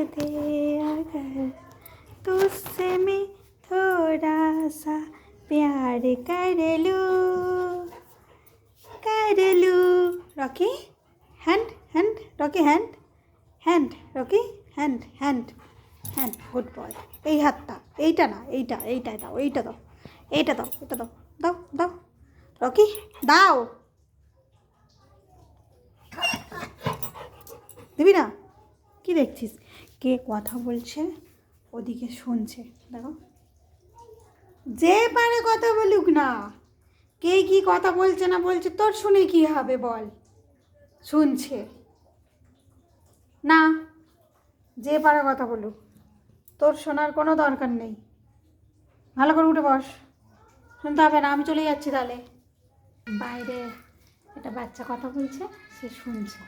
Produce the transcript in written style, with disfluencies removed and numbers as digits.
दे अगर तुझसे मैं थोड़ा सा प्यार कर लूँ Rocky hand hand Rocky hand hand Rocky hand hand হ্যাঁ গুড বয় এই হাতটা এইটা না এইটা দাও এইটা দাও এটা দাও দাও দাও রকি দাও দিবি না কি দেখছিস কে কথা বলছে ওদিকে শুনছে দেখো যে পারে কথা বলুক না কে কি কথা বলছে না বলছে তোর শুনে কি হবে বল শুনছে না যে পারে কথা বলুক তোর শোনার কোনো দরকার নেই ভালো করে উঠে বস শুনতে হবে না আমি চলে যাচ্ছি তাহলে বাইরে একটা বাচ্চা কথা বলছে সে শুনছে